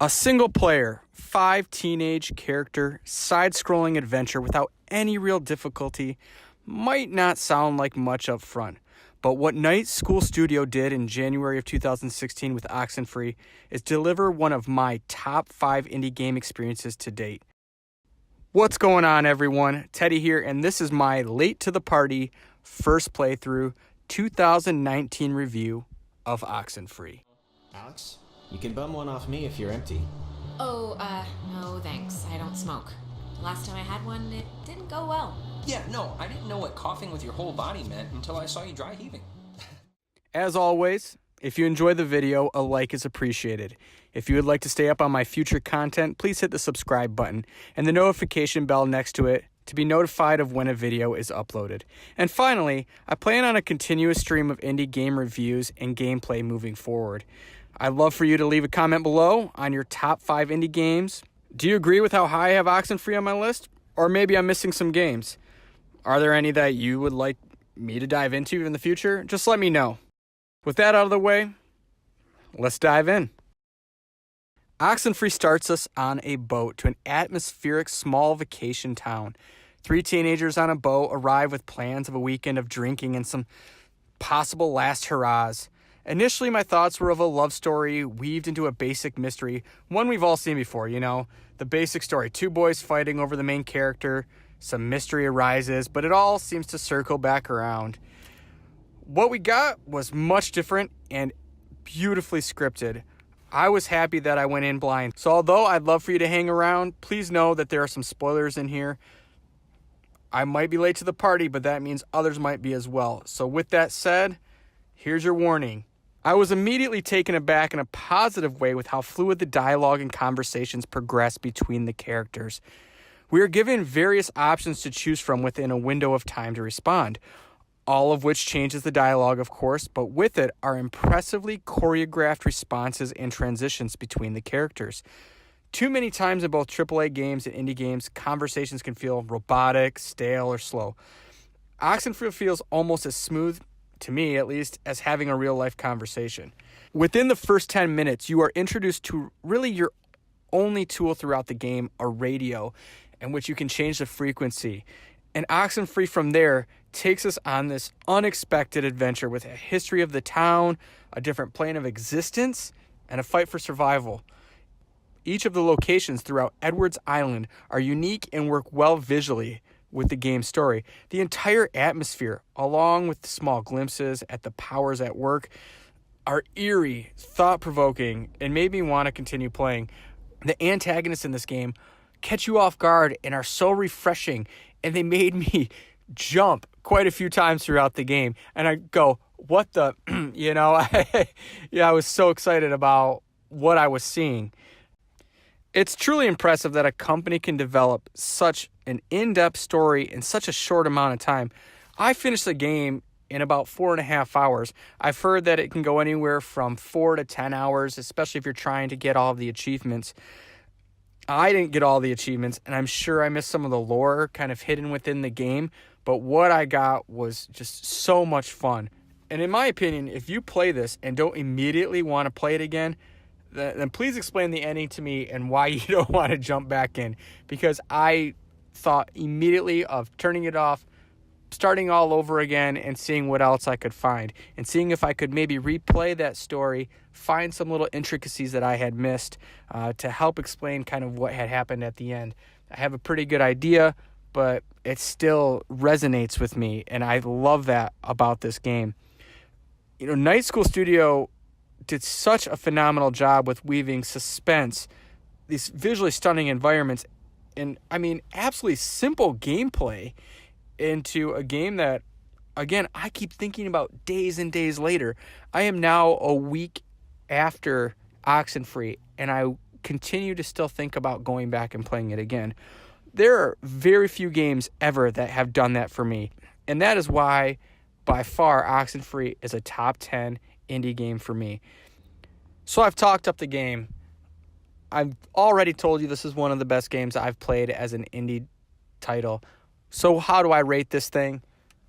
A single player, 5 teenage character, side-scrolling adventure without any real difficulty might not sound like much up front, but what Night School Studio did in January of 2016 with Oxenfree is deliver one of my top 5 indie game experiences to date. What's going on, everyone? Teddy here, and this is my late to the party first playthrough 2019 review of Oxenfree. Alex, you can bum one off me if you're empty. Oh, no thanks. I don't smoke. The last time I had one, it didn't go well. Yeah, no, I didn't know what coughing with your whole body meant until I saw you dry heaving. As always, if you enjoy the video, a like is appreciated. If you would like to stay up on my future content, please hit the subscribe button and the notification bell next to it to be notified of when a video is uploaded. And finally, I plan on a continuous stream of indie game reviews and gameplay moving forward. I'd love for you to leave a comment below on your top 5 indie games. Do you agree with how high I have Oxenfree on my list? Or maybe I'm missing some games. Are there any that you would like me to dive into in the future? Just let me know. With that out of the way, let's dive in. Oxenfree starts us on a boat to an atmospheric small vacation town. 3 teenagers on a boat arrive with plans of a weekend of drinking and some possible last hurrahs. Initially, my thoughts were of a love story weaved into a basic mystery, one we've all seen before, you know, the basic story. 2 boys fighting over the main character, some mystery arises, but it all seems to circle back around. What we got was much different and beautifully scripted. I was happy that I went in blind. So although I'd love for you to hang around, please know that there are some spoilers in here. I might be late to the party, but that means others might be as well. So with that said, here's your warning. I was immediately taken aback in a positive way with how fluid the dialogue and conversations progress between the characters. We are given various options to choose from within a window of time to respond, all of which changes the dialogue, of course, but with it are impressively choreographed responses and transitions between the characters. Too many times in both AAA games and indie games, conversations can feel robotic, stale, or slow. Oxenfree feels almost as smooth, to me at least, as having a real-life conversation. Within the first 10 minutes, you are introduced to really your only tool throughout the game, a radio, in which you can change the frequency. And Oxenfree from there takes us on this unexpected adventure with a history of the town, a different plane of existence, and a fight for survival. Each of the locations throughout Edwards Island are unique and work well visually with the game's story. The entire atmosphere, along with the small glimpses at the powers at work, are eerie, thought-provoking, and made me want to continue playing. The antagonists in this game catch you off guard and are so refreshing, and they made me jump quite a few times throughout the game. And I go, what the, I was so excited about what I was seeing. It's truly impressive that a company can develop such an in-depth story in such a short amount of time. I finished the game in about 4.5 hours. I've heard that it can go anywhere from 4 to 10 hours, especially if you're trying to get all of the achievements. I didn't get all the achievements, and I'm sure I missed some of the lore kind of hidden within the game, but what I got was just so much fun. And in my opinion, if you play this and don't immediately want to play it again, then please explain the ending to me and why you don't want to jump back in, because I thought immediately of turning it off, starting all over again, and seeing what else I could find, and seeing if I could maybe replay that story, find some little intricacies that I had missed to help explain kind of what had happened at the end. I have a pretty good idea, but it still resonates with me, and I love that about this game. You know, Night School Studio did such a phenomenal job with weaving suspense, these visually stunning environments, and absolutely simple gameplay into a game that, again, I keep thinking about days and days later. I am now a week after Oxenfree, and I continue to still think about going back and playing it again. There are very few games ever that have done that for me, and that is why, by far, Oxenfree is a top 10 indie game for me. So I've talked up the game. I've already told you this is one of the best games I've played as an indie title. So how do I rate this thing?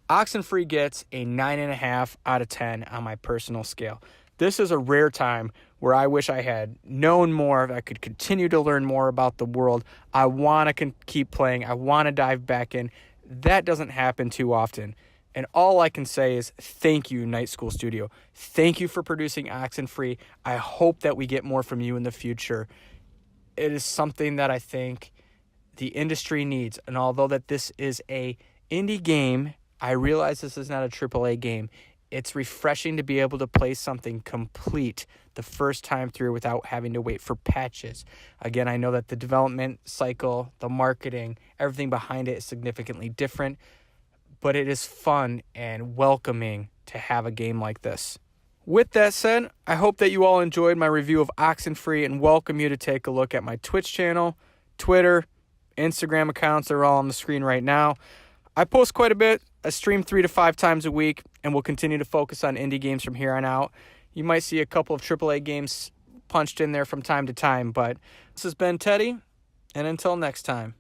Oxenfree gets a 9.5 out of 10 on my personal scale. This is a rare time where I wish I had known more, if I could continue to learn more about the world. I want to keep playing. I want to dive back in. That doesn't happen too often. And all I can say is thank you, Night School Studio. Thank you for producing Oxenfree. I hope that we get more from you in the future. It is something that I think the industry needs. And although that this is a indie game, I realize this is not a AAA game. It's refreshing to be able to play something complete the first time through without having to wait for patches. Again, I know that the development cycle, the marketing, everything behind it is significantly different, but it is fun and welcoming to have a game like this. With that said, I hope that you all enjoyed my review of Oxenfree and welcome you to take a look at my Twitch channel, Twitter, Instagram accounts. They're all on the screen right now. I post quite a bit. I stream 3 to 5 times a week, and we'll continue to focus on indie games from here on out. You might see a couple of AAA games punched in there from time to time, but this has been Teddy, and until next time.